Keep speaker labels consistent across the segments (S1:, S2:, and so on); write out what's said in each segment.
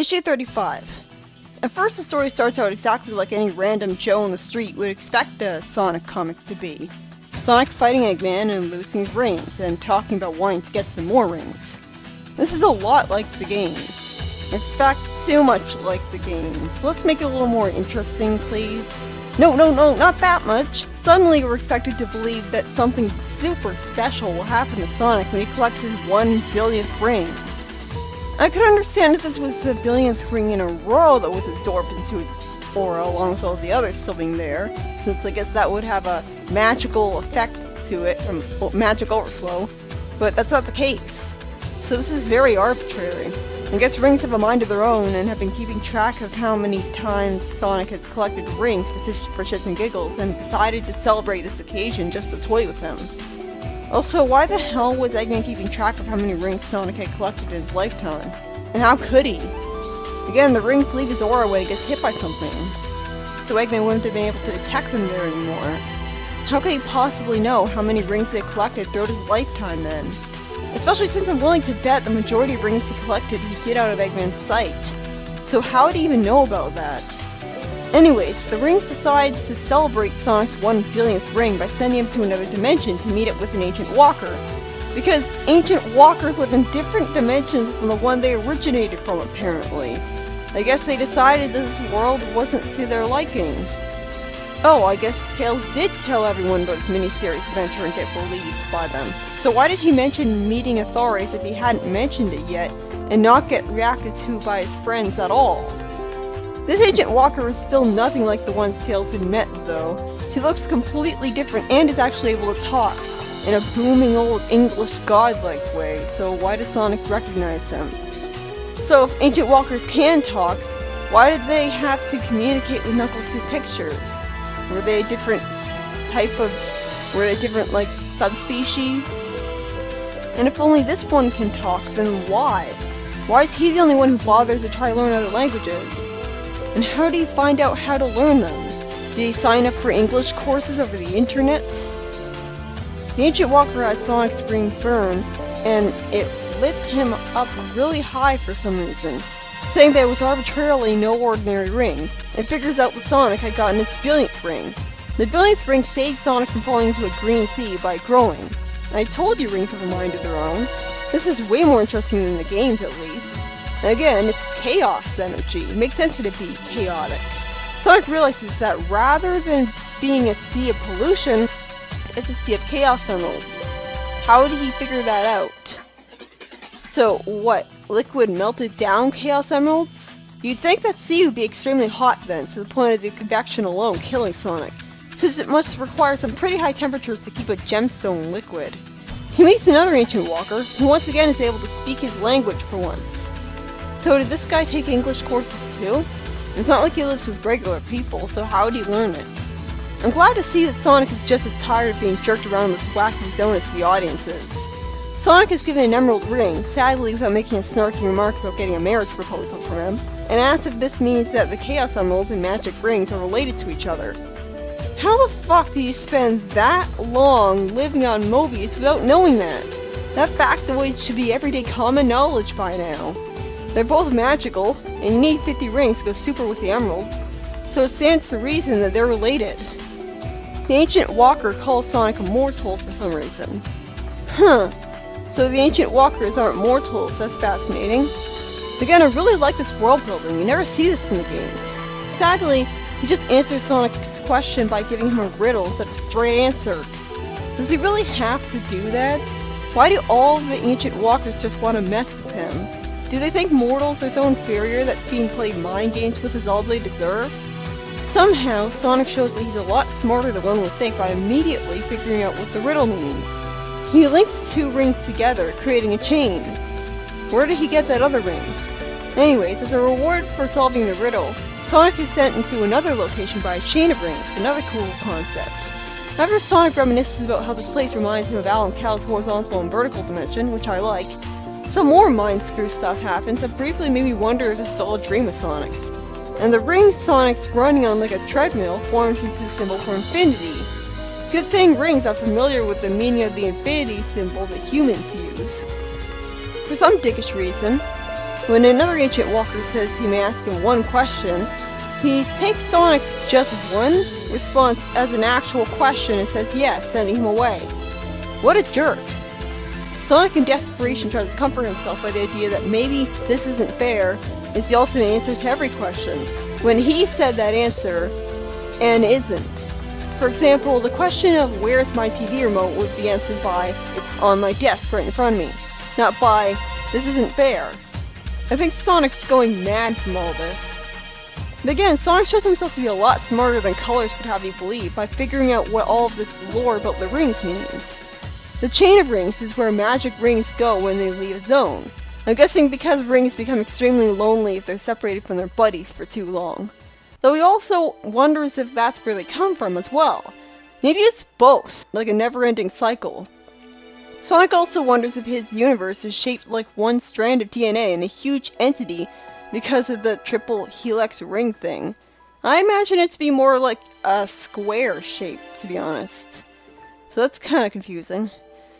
S1: Issue 35. At first, the story starts out exactly like any random Joe on the street would expect a Sonic comic to be. Sonic fighting Eggman and losing his rings, and talking about wanting to get some more rings. This is a lot like the games. In fact, too much like the games. Let's make it a little more interesting, please. No, not that much! Suddenly we're expected to believe that something super special will happen to Sonic when he collects his 1 billionth ring. I could understand if this was the billionth ring in a row that was absorbed into his aura along with all the others still being there, since I guess that would have a magical effect to it from magic overflow, but that's not the case. So this is very arbitrary. I guess rings have a mind of their own and have been keeping track of how many times Sonic has collected rings for shits and giggles and decided to celebrate this occasion just to toy with them. Also, why the hell was Eggman keeping track of how many rings Sonic had collected in his lifetime? And how could he? Again, the rings leave his aura when he gets hit by something, so Eggman wouldn't have been able to detect them there anymore. How could he possibly know how many rings he had collected throughout his lifetime then? Especially since I'm willing to bet the majority of rings he collected he'd get out of Eggman's sight. So how would he even know about that? Anyways, the rings decide to celebrate Sonic's 1 billionth ring by sending him to another dimension to meet up with an ancient walker. Because ancient walkers live in different dimensions from the one they originated from, apparently. I guess they decided this world wasn't to their liking. Oh, I guess Tails did tell everyone about his miniseries adventure and get believed by them. So why did he mention meeting authorities if he hadn't mentioned it yet, and not get reacted to by his friends at all? This ancient walker is still nothing like the ones Tails had met, though. She looks completely different and is actually able to talk in a booming old English godlike way, so why does Sonic recognize them? So if ancient walkers can talk, why did they have to communicate with Knuckles through pictures? Were they a different like, subspecies? And if only this one can talk, then why? Why is he the only one who bothers to try to learn other languages? And how do you find out how to learn them? Did he sign up for English courses over the internet? The ancient walker had Sonic's ring burn, and it lifted him up really high for some reason, saying that it was arbitrarily no ordinary ring, and figures out that Sonic had gotten his billionth ring. The billionth ring saved Sonic from falling into a green sea by growing. I told you rings have a mind of their own. This is way more interesting than the games, at least. And again, it's chaos energy. It makes sense that it be chaotic. Sonic realizes that rather than being a sea of pollution, it's a sea of chaos emeralds. How did he figure that out? So, what? Liquid melted down chaos emeralds? You'd think that sea would be extremely hot then, to the point of the convection alone killing Sonic, since it must require some pretty high temperatures to keep a gemstone liquid. He meets another ancient walker, who once again is able to speak his language for once. So did this guy take English courses too? It's not like he lives with regular people, so how would he learn it? I'm glad to see that Sonic is just as tired of being jerked around this wacky zone as the audience is. Sonic is given an emerald ring, sadly without making a snarky remark about getting a marriage proposal from him, and asks if this means that the Chaos Emerald and Magic Rings are related to each other. How the fuck do you spend that long living on Mobius without knowing that? That factoid should be everyday common knowledge by now. They're both magical, and you need 50 rings to go super with the emeralds, so it stands to reason that they're related. The ancient walker calls Sonic a mortal for some reason. Huh. So the ancient walkers aren't mortals, that's fascinating. Again, I really like this world building, you never see this in the games. Sadly, he just answers Sonic's question by giving him a riddle instead of a straight answer. Does he really have to do that? Why do all of the ancient walkers just want to mess with him? Do they think mortals are so inferior that being played mind games with is all they deserve? Somehow, Sonic shows that he's a lot smarter than one would think by immediately figuring out what the riddle means. He links 2 rings together, creating a chain. Where did he get that other ring? Anyways, as a reward for solving the riddle, Sonic is sent into another location by a chain of rings, another cool concept. After Sonic reminisces about how this place reminds him of Alan Cow's horizontal and vertical dimension, which I like, some more mind screw stuff happens that briefly made me wonder if this was all a dream of Sonic's. And the ring Sonic's running on like a treadmill forms into the symbol for infinity. Good thing rings are familiar with the meaning of the infinity symbol that humans use. For some dickish reason, When another ancient walker says he may ask him one question, he takes Sonic's just one response as an actual question and says yes, sending him away. What a jerk. Sonic in desperation tries to comfort himself by the idea that maybe this isn't fair is the ultimate answer to every question, when he said that answer, and isn't. For example, the question of where's my TV remote would be answered by, it's on my desk right in front of me, not by, this isn't fair. I think Sonic's going mad from all this. But again, Sonic shows himself to be a lot smarter than Colors would have you believe by figuring out what all of this lore about the rings means. The chain of rings is where magic rings go when they leave a zone. I'm guessing because rings become extremely lonely if they're separated from their buddies for too long. Though he also wonders if that's where they come from as well. Maybe it's both, like a never-ending cycle. Sonic also wonders if his universe is shaped like one strand of DNA in a huge entity because of the triple helix ring thing. I imagine it to be more like a square shape, to be honest. So that's kind of confusing.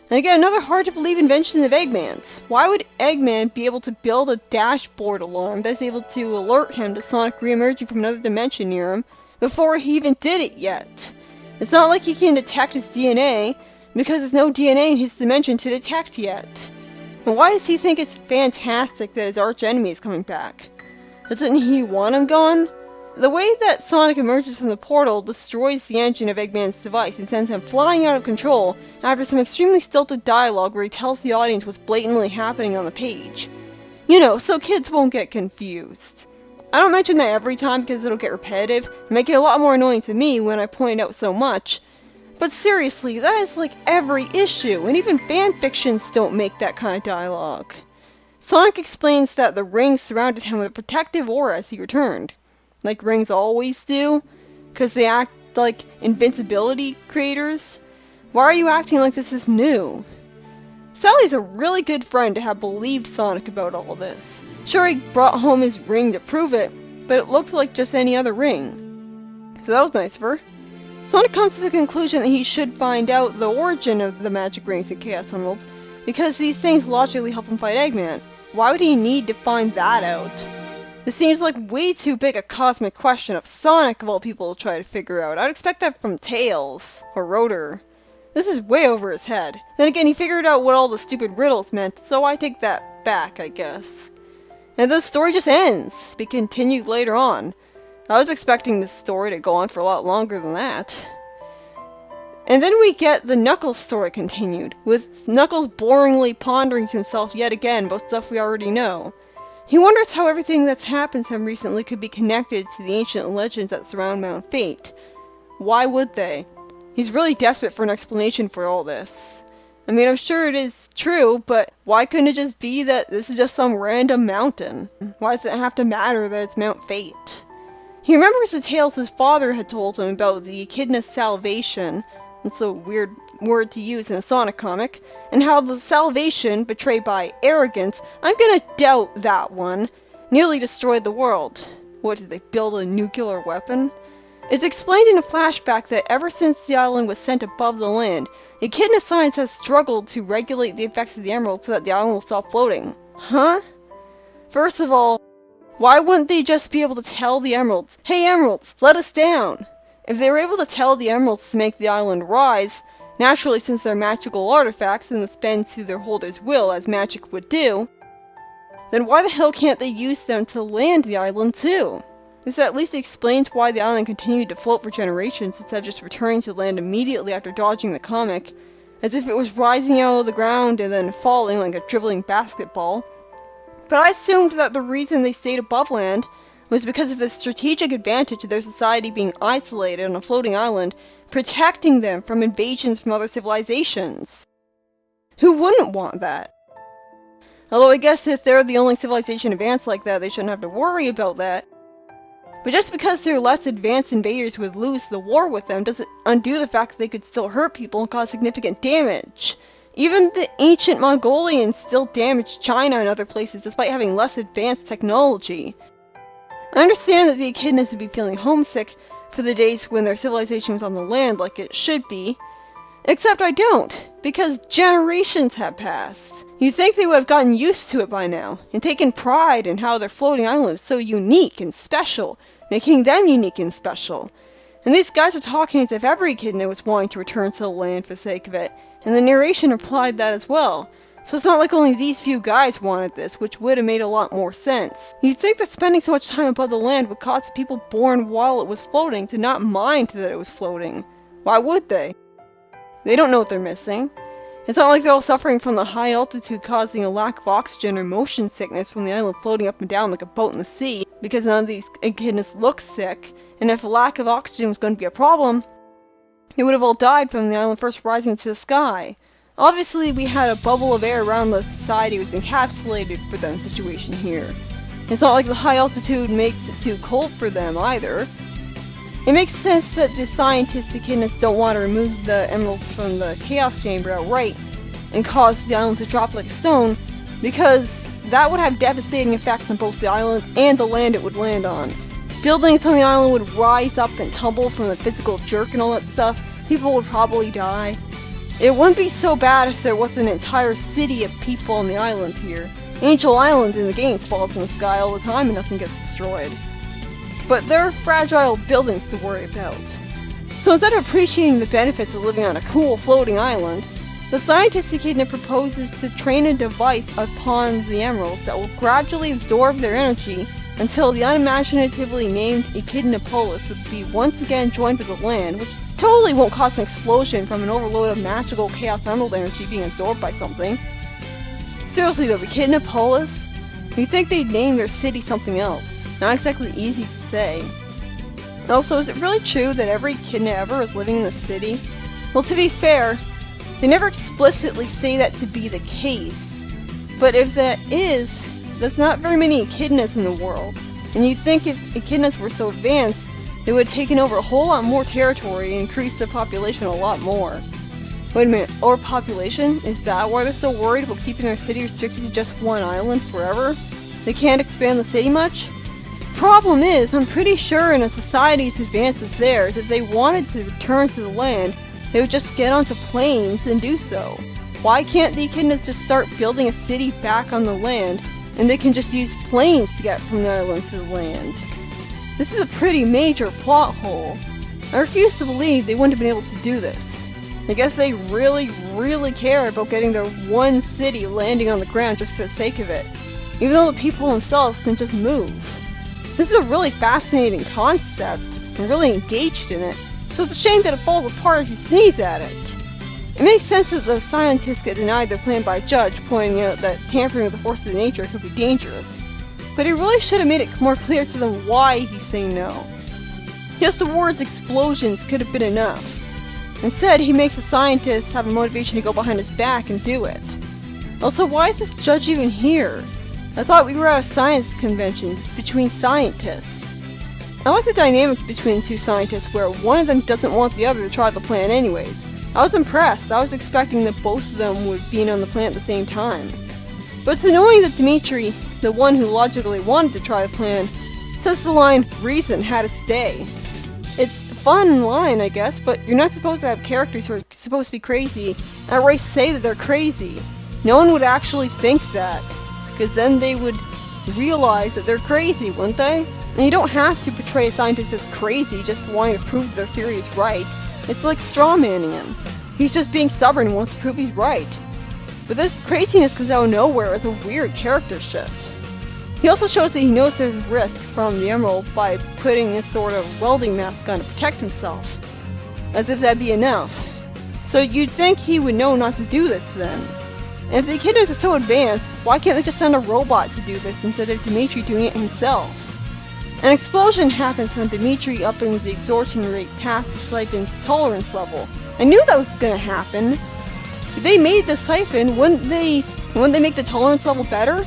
S1: And again, another hard-to-believe invention of Eggman's. Why would Eggman be able to build a dashboard alarm that's able to alert him to Sonic re-emerging from another dimension near him before he even did it yet? It's not like he can detect his DNA, because there's no DNA in his dimension to detect yet. And why does he think it's fantastic that his arch-enemy is coming back? Doesn't he want him gone? The way that Sonic emerges from the portal destroys the engine of Eggman's device and sends him flying out of control after some extremely stilted dialogue where he tells the audience what's blatantly happening on the page. You know, so kids won't get confused. I don't mention that every time because it'll get repetitive and make it a lot more annoying to me when I point out so much. But seriously, that is like every issue, and even fanfictions don't make that kind of dialogue. Sonic explains that the rings surrounded him with a protective aura as he returned. Like rings always do, because they act like invincibility creators. Why are you acting like this is new? Sally's a really good friend to have believed Sonic about all this. Sure, he brought home his ring to prove it, but it looked like just any other ring. So that was nice of her. Sonic comes to the conclusion that he should find out the origin of the magic rings and Chaos Emeralds, because these things logically help him fight Eggman. Why would he need to find that out? This seems like way too big a cosmic question of Sonic of all people to try to figure out. I'd expect that from Tails or Rotor. This is way over his head. Then again, he figured out what all the stupid riddles meant, so I take that back, I guess. And the story just ends, to be continued later on. I was expecting this story to go on for a lot longer than that. And then we get the Knuckles story continued, with Knuckles boringly pondering to himself yet again about stuff we already know. He wonders how everything that's happened to him recently could be connected to the ancient legends that surround Mount Fate. Why would they? He's really desperate for an explanation for all this. I mean, I'm sure it is true, but why couldn't it just be that this is just some random mountain? Why does it have to matter that it's Mount Fate? He remembers the tales his father had told him about the Echidna Salvation, that's a weird word to use in a Sonic comic, and how the Salvation, betrayed by arrogance, I'm gonna doubt that one, nearly destroyed the world. What, did they build a nuclear weapon? It's explained in a flashback that ever since the island was sent above the land, Echidna science has struggled to regulate the effects of the emerald so that the island will stop floating. Huh? First of all, why wouldn't they just be able to tell the emeralds, "Hey emeralds, let us down"? If they were able to tell the emeralds to make the island rise, naturally since they're magical artifacts and this bends to their holder's will as magic would do, then why the hell can't they use them to land the island too? This at least explains why the island continued to float for generations instead of just returning to land immediately after dodging the comic, as if it was rising out of the ground and then falling like a dribbling basketball. But I assumed that the reason they stayed above land was because of the strategic advantage of their society being isolated on a floating island, protecting them from invasions from other civilizations. Who wouldn't want that? Although I guess if they're the only civilization advanced like that, they shouldn't have to worry about that. But just because their less advanced invaders would lose the war with them doesn't undo the fact that they could still hurt people and cause significant damage. Even the ancient Mongolians still damaged China and other places despite having less advanced technology. I understand that the Echidnas would be feeling homesick for the days when their civilization was on the land like it should be. Except I don't, because generations have passed. You'd think they would have gotten used to it by now, and taken pride in how their floating island is so unique and special, making them unique and special. And these guys are talking as if every echidna was wanting to return to the land for the sake of it, and the narration implied that as well. So it's not like only these few guys wanted this, which would have made a lot more sense. You'd think that spending so much time above the land would cause the people born while it was floating to not mind that it was floating. Why would they? They don't know what they're missing. It's not like they're all suffering from the high altitude causing a lack of oxygen or motion sickness from the island floating up and down like a boat in the sea, because none of these echidnas look sick, and if a lack of oxygen was going to be a problem, they would have all died from the island first rising to the sky. Obviously, we had a bubble of air around the society was encapsulated for them situation here. It's not like the high altitude makes it too cold for them either. It makes sense that the scientists echidnas don't want to remove the emeralds from the chaos chamber outright and cause the island to drop like a stone, because that would have devastating effects on both the island and the land it would land on. Buildings on the island would rise up and tumble from the physical jerk and all that stuff. People would probably die. It wouldn't be so bad if there was an entire city of people on the island here. Angel Island in the games falls in the sky all the time and nothing gets destroyed. But there are fragile buildings to worry about. So instead of appreciating the benefits of living on a cool floating island, the scientist echidna proposes to train a device upon the emeralds that will gradually absorb their energy until the unimaginatively named Echidnapolis would be once again joined with the land, which totally won't cause an explosion from an overload of magical chaos emerald energy being absorbed by something. Seriously though, Echidnapolis? You'd think they'd name their city something else. Not exactly easy to say. Also, is it really true that every echidna ever is living in the city? Well, to be fair, they never explicitly say that to be the case. But if that is, there's not very many echidnas in the world. And you'd think if echidnas were so advanced, they would have taken over a whole lot more territory and increased their population a lot more. Wait a minute, or population? Is that why they're so worried about keeping their city restricted to just one island forever? They can't expand the city much? Problem is, I'm pretty sure in a society as advanced as theirs, if they wanted to return to the land, they would just get onto planes and do so. Why can't the echidnas just start building a city back on the land, and they can just use planes to get from the island to the land? This is a pretty major plot hole. I refuse to believe they wouldn't have been able to do this. I guess they really, really care about getting their one city landing on the ground just for the sake of it, even though the people themselves can just move. This is a really fascinating concept. I'm really engaged in it, so it's a shame that it falls apart if you sneeze at it. It makes sense that the scientists get denied their plan by a judge, pointing out that tampering with the forces of nature could be dangerous. But he really should have made it more clear to them why he's saying no. Just the words explosions could have been enough. Instead, he makes the scientists have a motivation to go behind his back and do it. Also, why is this judge even here? I thought we were at a science convention between scientists. I like the dynamic between the two scientists where one of them doesn't want the other to try the plan anyways. I was impressed. I was expecting that both of them would be on the plan at the same time. But it's annoying that Dimitri, the one who logically wanted to try the plan, says the line, "Reason had its day." It's a fun line, I guess, but you're not supposed to have characters who are supposed to be crazy outright say that they're crazy. No one would actually think that, because then they would realize that they're crazy, wouldn't they? And you don't have to portray a scientist as crazy just for wanting to prove that their theory is right. It's like strawmanning him. He's just being stubborn and wants to prove he's right. But this craziness comes out of nowhere as a weird character shift. He also shows that he knows there's risk from the emerald by putting this sort of welding mask on to protect himself. As if that'd be enough. So you'd think he would know not to do this then. And if the echidnas are so advanced, why can't they just send a robot to do this instead of Dimitri doing it himself? An explosion happens when Dimitri upping the absorption rate past the siphon's tolerance level. I knew that was gonna happen. If they made the siphon, wouldn't they make the tolerance level better?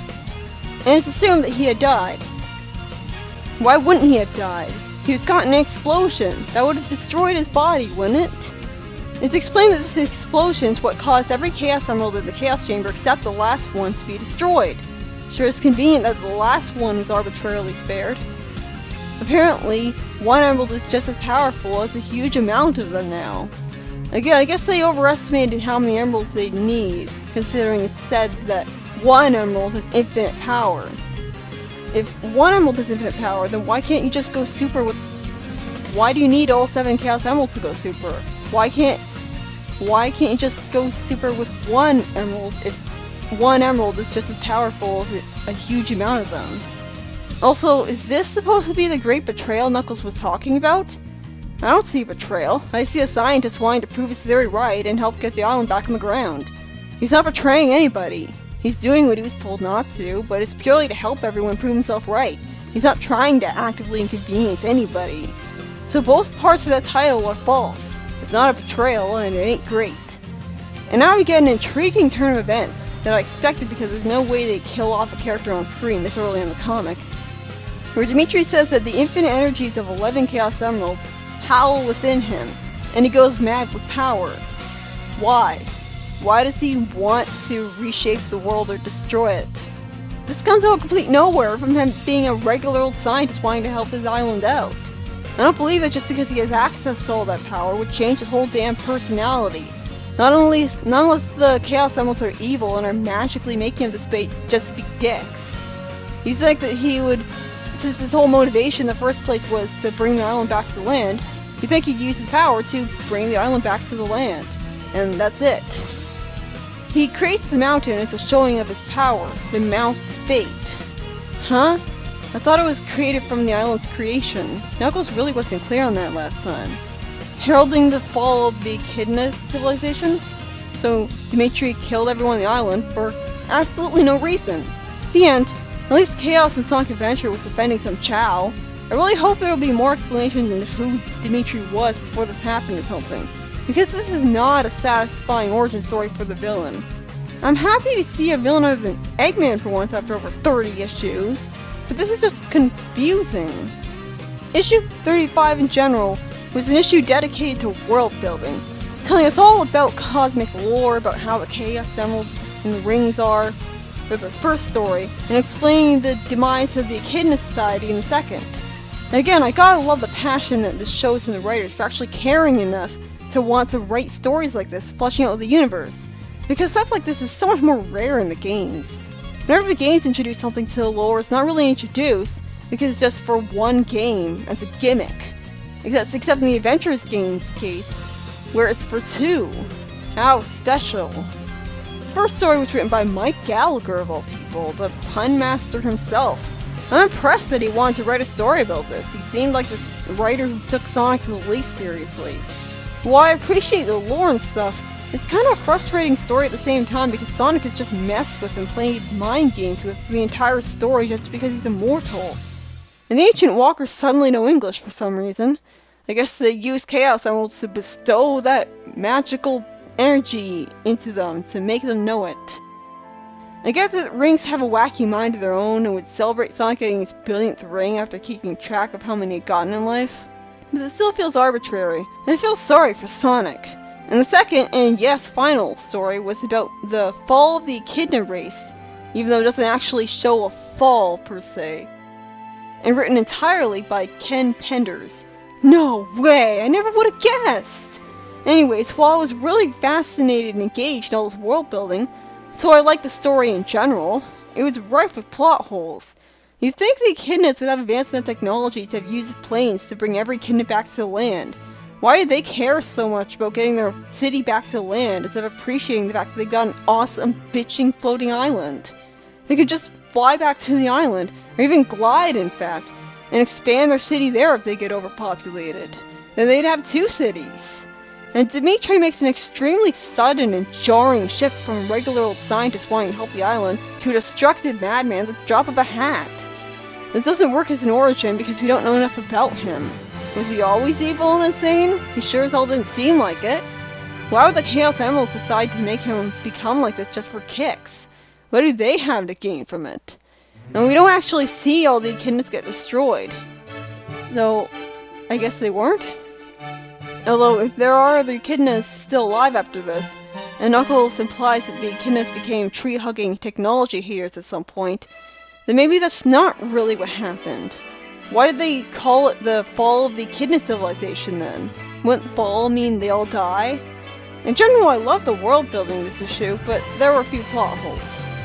S1: And it's assumed that he had died. Why wouldn't he have died? He was caught in an explosion. That would have destroyed his body, wouldn't it? It's explained that this explosion is what caused every Chaos Emerald in the Chaos Chamber except the last one to be destroyed. Sure, it's convenient that the last one was arbitrarily spared. Apparently, one emerald is just as powerful as a huge amount of them now. Again, I guess they overestimated how many emeralds they'd need, considering it said that one emerald has infinite power. If one emerald has infinite power, then why can't you just go super with... Why do you need all 7 Chaos Emeralds to go super? Why can't you just go super with one emerald if one emerald is just as powerful as a huge amount of them? Also, is this supposed to be the great betrayal Knuckles was talking about? I don't see betrayal. I see a scientist wanting to prove his theory right and help get the island back on the ground. He's not betraying anybody. He's doing what he was told not to, but it's purely to help everyone prove himself right. He's not trying to actively inconvenience anybody. So both parts of that title are false. It's not a betrayal, and it ain't great. And now we get an intriguing turn of events that I expected because there's no way they kill off a character on screen this early in the comic, where Dimitri says that the infinite energies of 11 Chaos Emeralds howl within him, and he goes mad with power. Why? Why does he want to reshape the world or destroy it? This comes out of complete nowhere from him being a regular old scientist wanting to help his island out. I don't believe that just because he has access to all that power would change his whole damn personality. Not unless the Chaos Emeralds are evil and are magically making him just be dicks. You think that he would, since his whole motivation in the first place was to bring the island back to the land, you think he'd use his power to bring the island back to the land. And that's it. He creates the mountain as a showing of his power, the Mount Fate. Huh? I thought it was created from the island's creation. Knuckles really wasn't clear on that last time. Heralding the fall of the Echidna civilization? So Dimitri killed everyone on the island for absolutely no reason. The end. At least Chaos and Sonic Adventure was defending some Chow. I really hope there will be more explanation into who Dimitri was before this happened or something, because this is not a satisfying origin story for the villain. I'm happy to see a villain other than Eggman for once after over 30 issues, but this is just confusing. Issue 35 in general was an issue dedicated to world building, telling us all about cosmic lore, about how the Chaos Emeralds and the rings are for this first story, and explaining the demise of the Echidna Society in the second. And again, I gotta love the passion that this shows in the writers for actually caring enough to want to write stories like this, fleshing out the universe, because stuff like this is so much more rare in the games. Whenever the games introduce something to the lore, it's not really introduced because it's just for one game as a gimmick. Except in the Adventures game's case, where it's for 2. How special. The first story was written by Mike Gallagher of all people, the pun master himself. I'm impressed that he wanted to write a story about this. He seemed like the writer who took Sonic the least seriously. While I appreciate the lore and stuff, it's kind of a frustrating story at the same time because Sonic has just messed with and played mind games with the entire story just because he's immortal. And the Ancient Walkers suddenly know English for some reason. I guess they use Chaos Emeralds to bestow that magical energy into them to make them know it. I get that rings have a wacky mind of their own and would celebrate Sonic getting his billionth ring after keeping track of how many he'd gotten in life, but it still feels arbitrary, and I feel sorry for Sonic. And the second, and yes, final story was about the fall of the Echidna race, even though it doesn't actually show a fall per se, and written entirely by Ken Penders. No way! I never would have guessed! Anyways, while I was really fascinated and engaged in all this world building, so I liked the story in general, it was rife with plot holes. You'd think the Echidnas would have advanced enough technology to have used planes to bring every Echidna back to the land. Why did they care so much about getting their city back to the land instead of appreciating the fact that they got an awesome bitching floating island? They could just fly back to the island, or even glide in fact, and expand their city there if they get overpopulated. Then they'd have 2 cities. And Dimitri makes an extremely sudden and jarring shift from a regular old scientist wanting to help the island to a destructive madman at the drop of a hat. This doesn't work as an origin because we don't know enough about him. Was he always evil and insane? He sure as hell didn't seem like it. Why would the Chaos Emeralds decide to make him become like this just for kicks? What do they have to gain from it? And we don't actually see all the Echidnas get destroyed. So, I guess they weren't? Although, if there are other Echidnas still alive after this, and Knuckles implies that the Echidnas became tree-hugging technology haters at some point, then maybe that's not really what happened. Why did they call it the fall of the Echidna civilization then? Wouldn't fall mean they all die? In general, I love the world building in this issue, but there were a few plot holes.